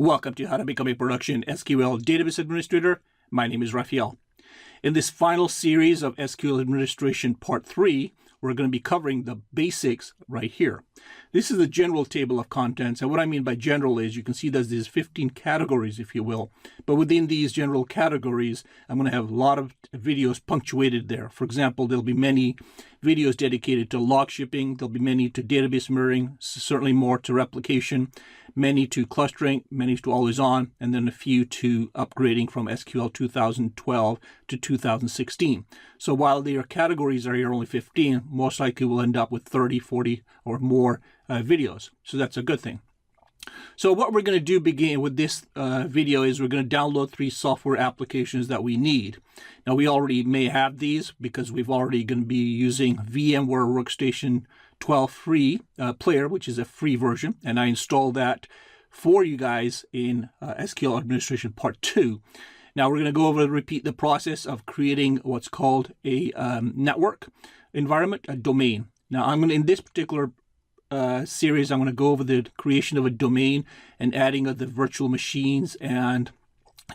Welcome to How to Become a Production SQL Database Administrator. My name is Raphael. In this final series of SQL Administration Part 3, we're going to be covering the basics right here. This is the general table of contents, and what I mean by general is you can see there's these 15 categories, if you will, but within these general categories, I'm going to have a lot of videos punctuated there. For example, there'll be many videos dedicated to log shipping, there'll be many to database mirroring, certainly more to replication, many to clustering, many to always on, and then a few to upgrading from SQL 2012 to 2016. So while their categories are here only 15, most likely we'll end up with 30, 40 or more videos. So that's a good thing. So what we're going to do begin with this video is we're going to download 3 software applications that we need. Now we already may have these because we've already going to be using VMware Workstation 12 free player, which is a free version, and I installed that for you guys in SQL Administration Part 2. Now we're going to go over and repeat the process of creating what's called a network environment, a domain. Now I'm going to, in this particular series, I'm going to go over the creation of a domain and adding of the virtual machines and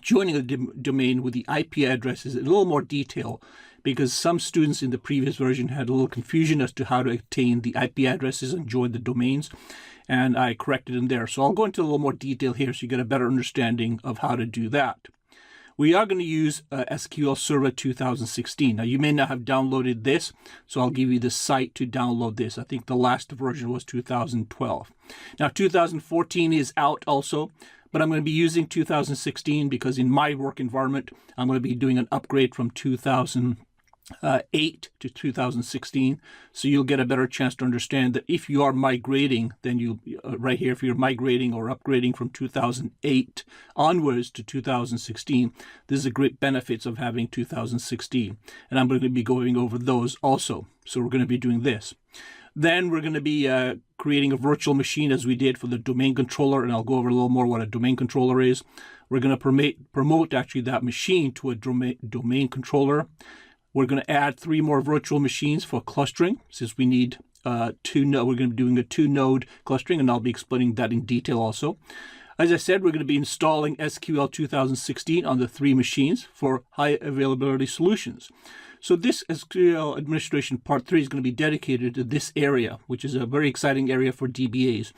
joining a domain with the IP addresses in a little more detail, because some students in the previous version had a little confusion as to how to obtain the IP addresses and join the domains, and I corrected them there. So I'll go into a little more detail here so you get a better understanding of how to do that. We are going to use SQL Server 2016. Now, you may not have downloaded this, so I'll give you the site to download this. I think the last version was 2012. Now, 2014 is out also, but I'm going to be using 2016 because in my work environment, I'm going to be doing an upgrade from 2008 to 2016. So you'll get a better chance to understand that if you are migrating, then you right here, if you're migrating or upgrading from 2008 onwards to 2016, this is a great benefits of having 2016. And I'm going to be going over those also. So we're going to be doing this. Then we're going to be creating a virtual machine as we did for the domain controller, and I'll go over a little more what a domain controller is. We're going to promote actually that machine to a domain controller. We're going to add 3 more virtual machines for clustering, since we need we're going to be doing a 2-node clustering, and I'll be explaining that in detail also. As I said, we're going to be installing SQL 2016 on the 3 machines for high availability solutions. So this SQL Administration Part 3 is going to be dedicated to this area, which is a very exciting area for DBAs,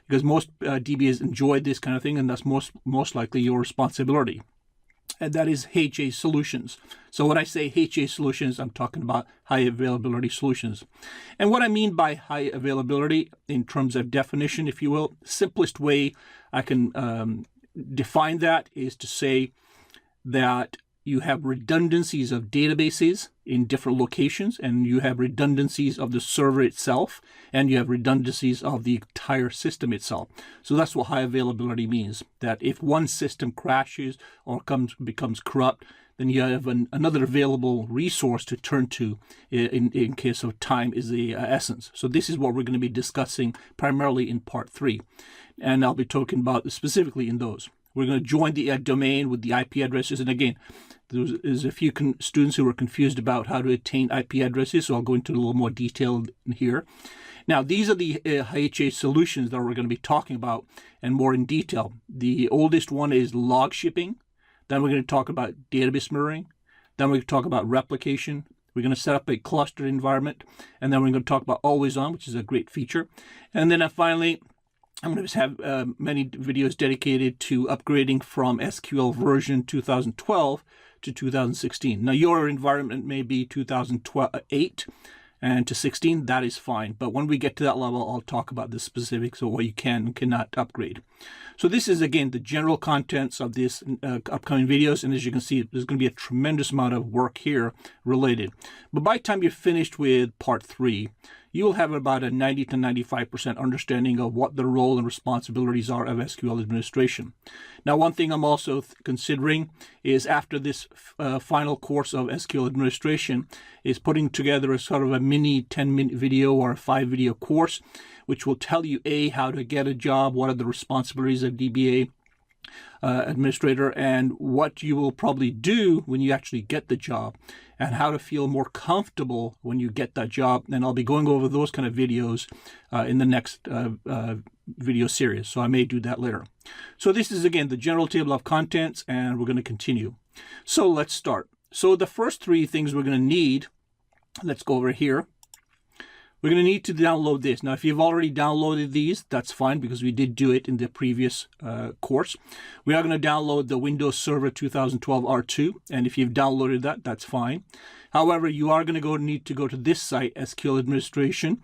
because most DBAs enjoy this kind of thing, and that's most likely your responsibility. And that is HA solutions. So when I say HA solutions, I'm talking about high availability solutions. And what I mean by high availability in terms of definition, if you will, simplest way I can define that is to say that you have redundancies of databases in different locations, and you have redundancies of the server itself, and you have redundancies of the entire system itself. So that's what high availability means, that if one system crashes or becomes corrupt, then you have another available resource to turn to in case of time is the essence. So this is what we're going to be discussing primarily in Part 3, and I'll be talking about specifically in those. We're going to join the domain with the IP addresses. And again, there's a few students who were confused about how to attain IP addresses, so I'll go into a little more detail here. Now, these are the HA solutions that we're going to be talking about and more in detail. The oldest one is log shipping. Then we're going to talk about database mirroring. Then we're going to talk about replication. We're going to set up a clustered environment. And then we're going to talk about always on, which is a great feature. And then finally, I'm going to have many videos dedicated to upgrading from SQL version 2012 to 2016. Now, your environment may be 2008 and to 16. That is fine. But when we get to that level, I'll talk about the specifics of what you can and cannot upgrade. So this is, again, the general contents of this upcoming videos. And as you can see, there's going to be a tremendous amount of work here related. But by the time you're finished with Part 3, you will have about a 90 to 95% understanding of what the role and responsibilities are of SQL administration. Now, one thing I'm also considering is after this final course of SQL administration is putting together a sort of a mini 10-minute video or a 5-video course, which will tell you, A, how to get a job, what are the responsibilities of DBA, administrator, and what you will probably do when you actually get the job, and how to feel more comfortable when you get that job. And I'll be going over those kind of videos in the next video series, so I may do that later. So this is, again, the general table of contents, and we're going to continue. So let's start. So the first three things we're going to need, let's go over here. We're going to need to download this. Now, if you've already downloaded these, that's fine, because we did do it in the previous course. We are going to download the Windows Server 2012 R2, and if you've downloaded that, that's fine. However, you are going to need to go to this site, SQL Administration,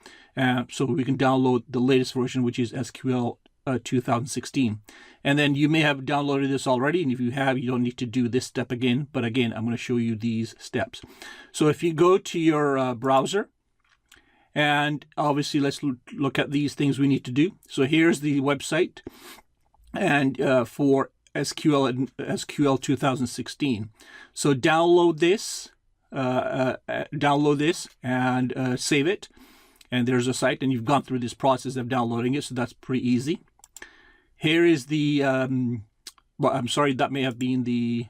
so we can download the latest version, which is SQL 2016. And then you may have downloaded this already, and if you have, you don't need to do this step again. But again, I'm going to show you these steps. So if you go to your browser, and obviously, let's look at these things we need to do. So here's the website, and for SQL 2016. So download this, and save it. And there's a site, and you've gone through this process of downloading it, so that's pretty easy. Here is the, well, I'm sorry, that may be in the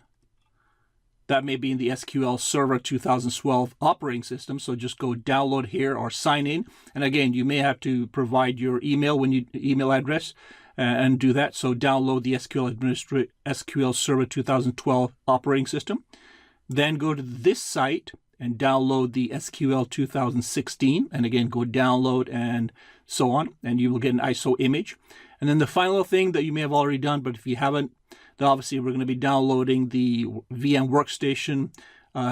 SQL Server 2012 operating system. So just go download here or sign in. And again, you may have to provide your email email address and do that. So download the SQL Server 2012 operating system. Then go to this site and download the SQL 2016. And again, go download and so on. And you will get an ISO image. And then the final thing that you may have already done, but if you haven't, then obviously we're going to be downloading the VM Workstation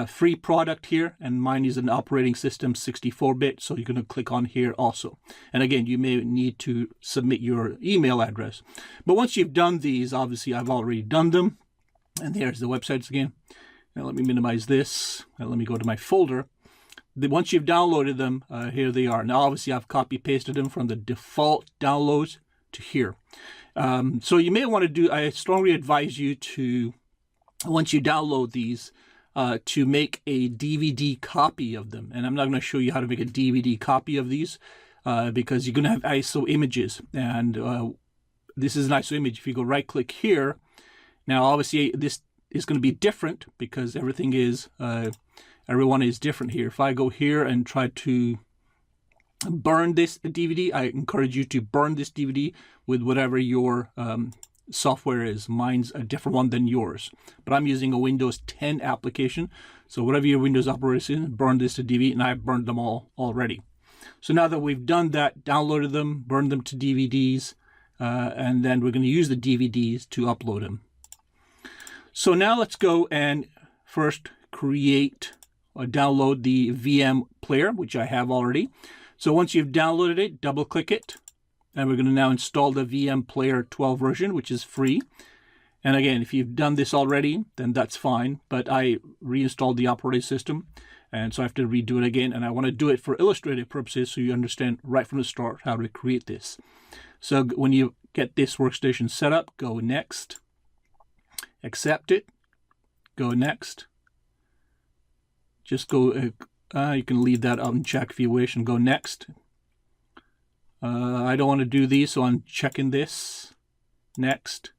free product here, and mine is an operating system 64-bit, so you're going to click on here also. And again, you may need to submit your email address. But once you've done these, obviously I've already done them, and there's the websites again. Now let me minimize this, and let me go to my folder. Once you've downloaded them, here they are. Now obviously I've copy-pasted them from the default downloads to here. So you may want to do, I strongly advise you to, once you download these, to make a DVD copy of them. And I'm not going to show you how to make a DVD copy of these because you're going to have ISO images. And this is an ISO image. If you go right click here, now obviously this is going to be different because everything is, everyone is different here. If I go here and try to burn this DVD, I encourage you to burn this DVD with whatever your software is. Mine's a different one than yours, but I'm using a Windows 10 application. So whatever your Windows operating system, burn this to DVD, and I've burned them all already. So now that we've done that, downloaded them, burned them to DVDs, and then we're going to use the DVDs to upload them. So now let's go and first create or download the VM player, which I have already. So once you've downloaded it, double click it, and we're going to now install the VM Player 12 version, which is free. And again, if you've done this already, then that's fine, but I reinstalled the operating system, and so I have to redo it again, and I want to do it for illustrative purposes so you understand right from the start how to create this. So when you get this workstation set up, go next, accept it, go next, just go, you can leave that unchecked if you wish and go next. I don't want to do these, so I'm checking this. Next,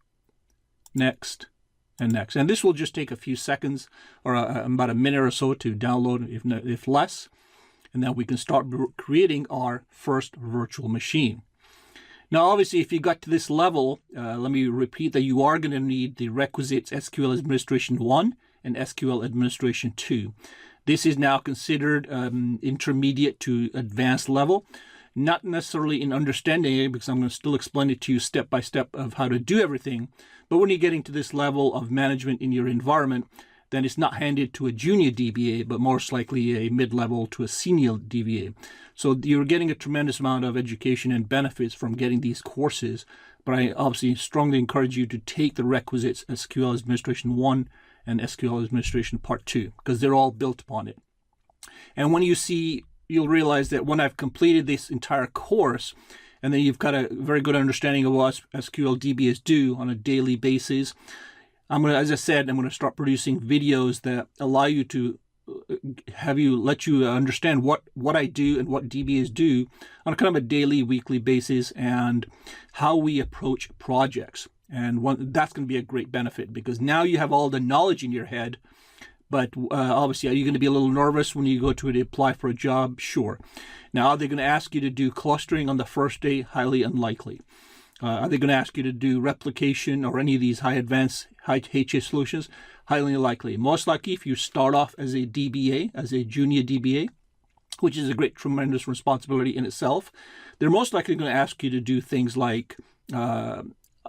next, and next. And this will just take a few seconds or about a minute or so to download, if less. And then we can start creating our first virtual machine. Now, obviously, if you got to this level, let me repeat that you are going to need the requisites SQL Administration 1 and SQL Administration 2. This is now considered intermediate to advanced level. Not necessarily in understanding it, because I'm going to still explain it to you step by step of how to do everything. But when you're getting to this level of management in your environment, then it's not handed to a junior DBA, but most likely a mid-level to a senior DBA. So you're getting a tremendous amount of education and benefits from getting these courses. But I obviously strongly encourage you to take the requisites SQL Administration 1 and SQL Administration Part 2, because they're all built upon it. And when you see, you'll realize that when I've completed this entire course, and then you've got a very good understanding of what SQL DBAs do on a daily basis, I'm going to, as I said, I'm going to start producing videos that allow you to let you understand what I do and what DBAs do on a kind of a daily, weekly basis, and how we approach projects. And that's going to be a great benefit, because now you have all the knowledge in your head. But obviously, are you going to be a little nervous when you go to apply for a job? Sure. Now, are they going to ask you to do clustering on the first day? Highly unlikely. Are they going to ask you to do replication or any of these high advanced, high HA solutions? Highly unlikely. Most likely, if you start off as a DBA, as a junior DBA, which is a great, tremendous responsibility in itself, they're most likely going to ask you to do things like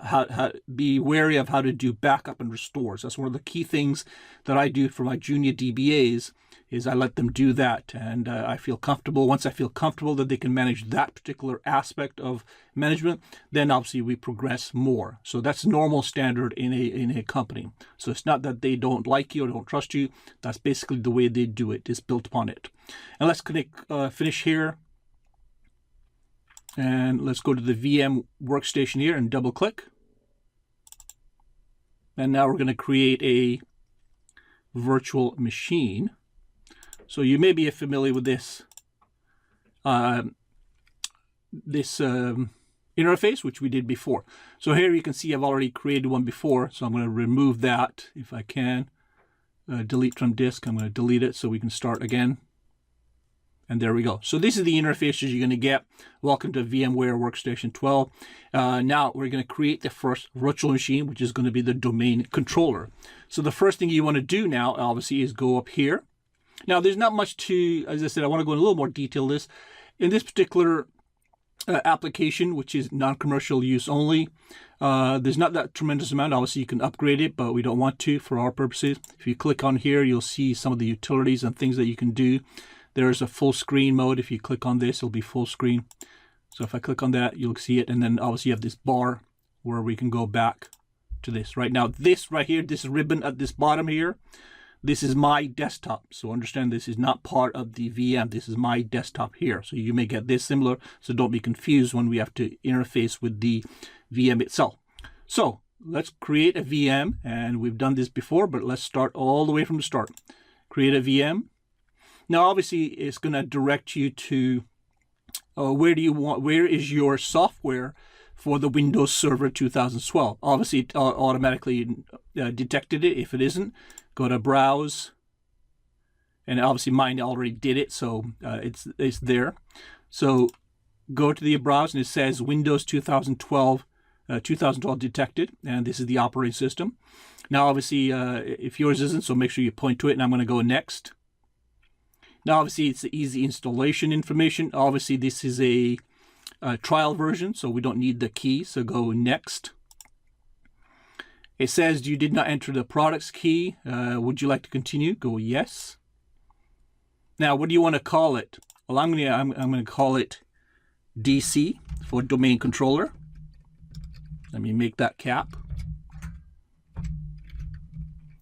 how be wary of how to do backup and restores. That's one of the key things that I do for my junior DBAs, is I let them do that, and I feel comfortable. Once I feel comfortable that they can manage that particular aspect of management, then obviously we progress more. So that's normal standard in a company. So it's not that they don't like you or don't trust you. That's basically the way they do it. It's built upon it. And let's finish here. And let's go to the VM workstation here and double click. And now we're going to create a virtual machine. So you may be familiar with this interface, which we did before. So here you can see I've already created one before. So I'm going to remove that if I can. Delete from disk. I'm going to delete it so we can start again. And there we go. So this is the interfaces you're going to get. Welcome to VMware Workstation 12. Now we're going to create the first virtual machine, which is going to be the domain controller. So the first thing you want to do now, obviously, is go up here. Now there's not much to, as I said, I want to go in a little more detail this. In this particular application, which is non-commercial use only, there's not that tremendous amount. Obviously, you can upgrade it, but we don't want to for our purposes. If you click on here, you'll see some of the utilities and things that you can do. There's a full screen mode. If you click on this, it'll be full screen. So if I click on that, you'll see it. And then obviously you have this bar where we can go back to this. Right now, this right here, this ribbon at this bottom here, this is my desktop. So understand this is not part of the VM. This is my desktop here. So you may get this similar. So don't be confused when we have to interface with the VM itself. So let's create a VM. And we've done this before, but let's start all the way from the start. Create a VM. Now, obviously, it's going to direct you to where is your software for the Windows Server 2012. Obviously, it automatically detected it. If it isn't, go to Browse. And obviously, mine already did it, so it's there. So go to the Browse, and it says Windows 2012 detected, and this is the operating system. Now, obviously, if yours isn't, so make sure you point to it, and I'm going to go Next. Now, obviously, it's the easy installation information. Obviously, this is a trial version, so we don't need the key. So go Next. It says you did not enter the products key. Would you like to continue? Go Yes. Now, what do you want to call it? Well, I'm going to call it DC for domain controller. Let me make that cap.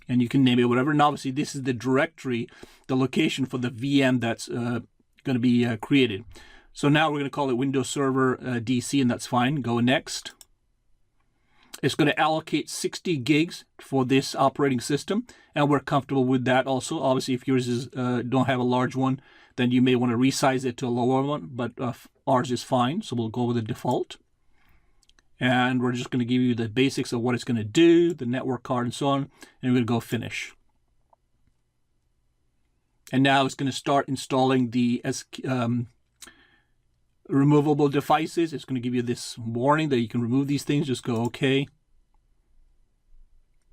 And you can name it whatever. And obviously, this is the directory, the location for the VM that's going to be created. So now we're going to call it Windows Server DC, and that's fine. Go Next. It's going to allocate 60 gigs for this operating system, and we're comfortable with that also. Obviously, if yours is don't have a large one, then you may want to resize it to a lower one, but ours is fine, so we'll go with the default. And we're just going to give you the basics of what it's going to do, the network card and so on, and we're going to go Finish. And now it's going to start installing the removable devices. It's going to give you this warning that you can remove these things. Just go OK.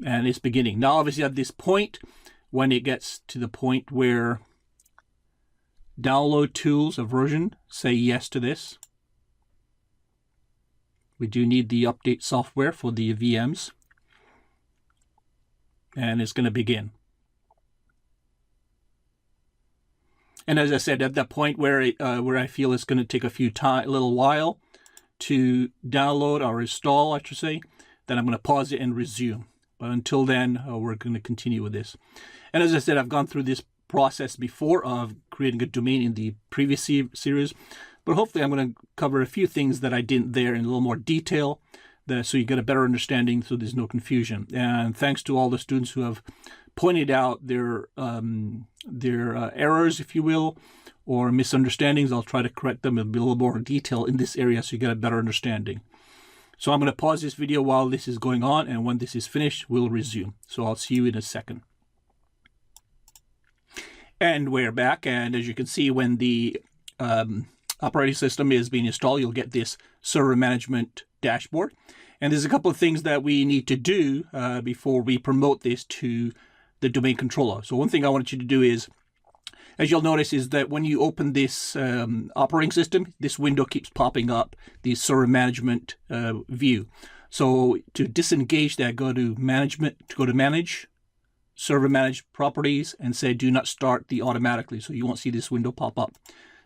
And it's beginning. Now, obviously, at this point, when it gets to the point where download tools, a version, say yes to this. We do need the update software for the VMs. And it's going to begin. And as I said, at that point where I feel it's going to take a little while to download or install, I should say, then I'm going to pause it and resume. But until then, we're going to continue with this. And as I said, I've gone through this process before of creating a domain in the previous series. But hopefully I'm going to cover a few things that I didn't there in a little more detail, so you get a better understanding so there's no confusion. And thanks to all the students who have pointed out their errors, if you will, or misunderstandings. I'll try to correct them in a little more detail in this area so you get a better understanding. So I'm going to pause this video while this is going on, and when this is finished, we'll resume. So I'll see you in a second. And we're back, and as you can see, when the operating system is being installed, you'll get this server management dashboard. And there's a couple of things that we need to do before we promote this to the domain controller. So one thing I want you to do is, as you'll notice, is that when you open this operating system, this window keeps popping up, the server management view. So to disengage that, go to management, go to manage, server manage properties, and say do not start the automatically, so you won't see this window pop up.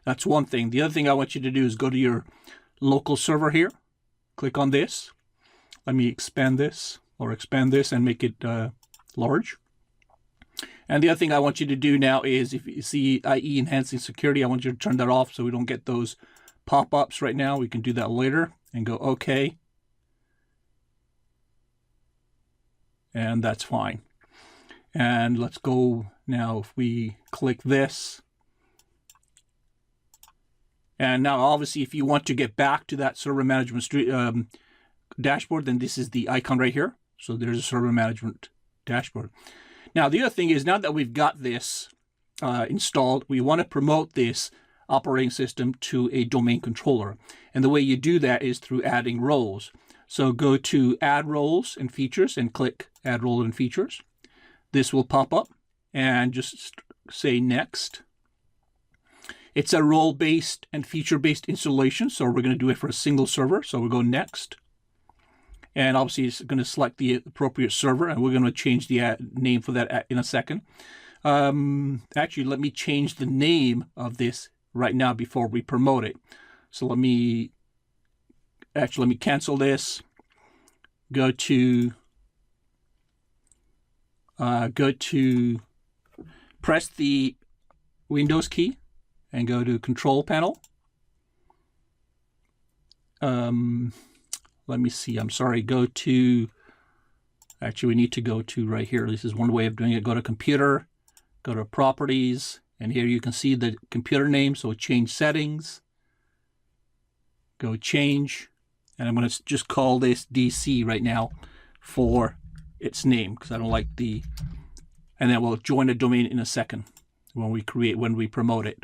That's one thing. The other thing I want you to do is go to your local server here, click on this. Let me expand this and make it large. And the other thing I want you to do now is, if you see IE enhancing security, I want you to turn that off so we don't get those pop-ups right now. We can do that later, and go OK. And that's fine. And let's go now, if we click this. And now obviously if you want to get back to that server management dashboard, then this is the icon right here. So there's a server management dashboard. Now the other thing is, now that we've got this installed, we want to promote this operating system to a domain controller. And the way you do that is through adding roles. So go to Add Roles and Features and click Add Role and Features. This will pop up, and just say Next. It's a role-based and feature-based installation, so we're going to do it for a single server. So we'll go Next. And obviously it's going to select the appropriate server, and we're going to change the name for that in a second. Actually, let me change the name of this right now before we promote it. So let me cancel this. Go to press the Windows key and go to Control Panel. Let me see, I'm sorry, actually we need to go to right here. This is one way of doing it. Go to Computer, go to Properties, and here you can see the computer name. So change settings, go change, and I'm going to just call this DC right now for its name, because I don't like the, and then we'll join a domain in a second when we promote it.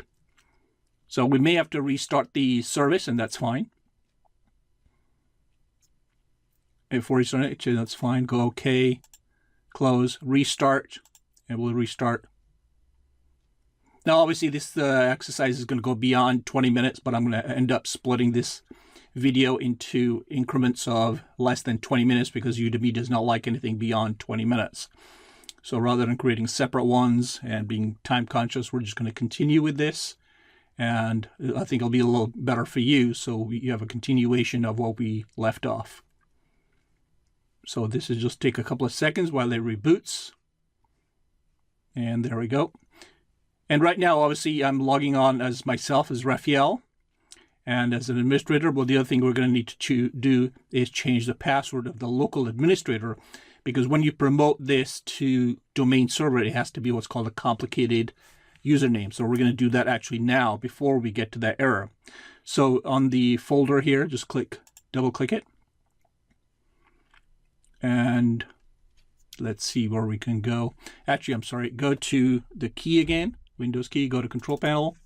So we may have to restart the service, and that's fine. Before you start it, that's fine. Go OK, close, restart, and we'll restart. Now obviously this exercise is going to go beyond 20 minutes, but I'm going to end up splitting this video into increments of less than 20 minutes because Udemy does not like anything beyond 20 minutes. So rather than creating separate ones and being time conscious, we're just going to continue with this. And I think it'll be a little better for you, so you have a continuation of what we left off. So this is just take a couple of seconds while it reboots. And there we go. And right now, obviously, I'm logging on as myself, as Raphael. And as an administrator, well, the other thing we're going to need to do is change the password of the local administrator, because when you promote this to domain server, it has to be what's called a complicated username. So we're going to do that actually now before we get to that error. So on the folder here, just double click it. And let's see where we can go. Actually, I'm sorry, go to the key again, Windows key, go to Control Panel.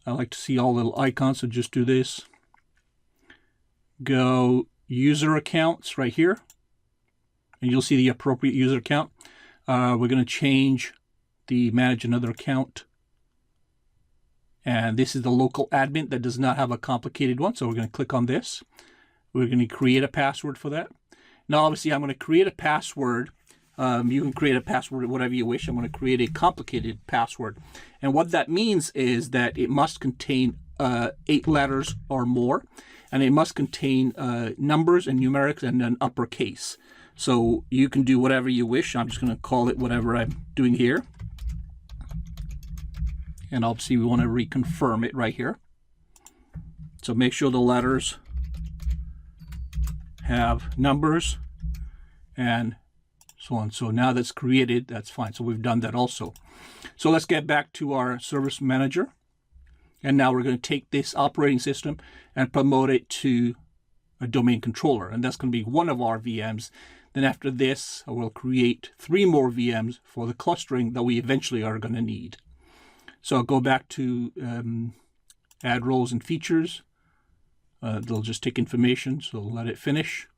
I like to see all little icons, so just do this. Go User Accounts right here, and you'll see the appropriate user account. We're going to change the Manage Another Account. And this is the local admin that does not have a complicated one, so we're going to click on this. We're going to create a password for that. Now, obviously, I'm going to create a password. You can create a password whatever you wish. I'm going to create a complicated password. And what that means is that it must contain 8 letters or more, and it must contain numbers and numerics and an uppercase. So you can do whatever you wish. I'm just going to call it whatever I'm doing here. And obviously, we want to reconfirm it right here. So make sure the letters have numbers and so on. So now that's created, that's fine. So we've done that also. So let's get back to our service manager. And now we're going to take this operating system and promote it to a domain controller, and that's going to be one of our VMs. Then after this, I will create 3 more VMs for the clustering that we eventually are going to need. So I'll go back to add roles and features. They'll just take information, so let it finish.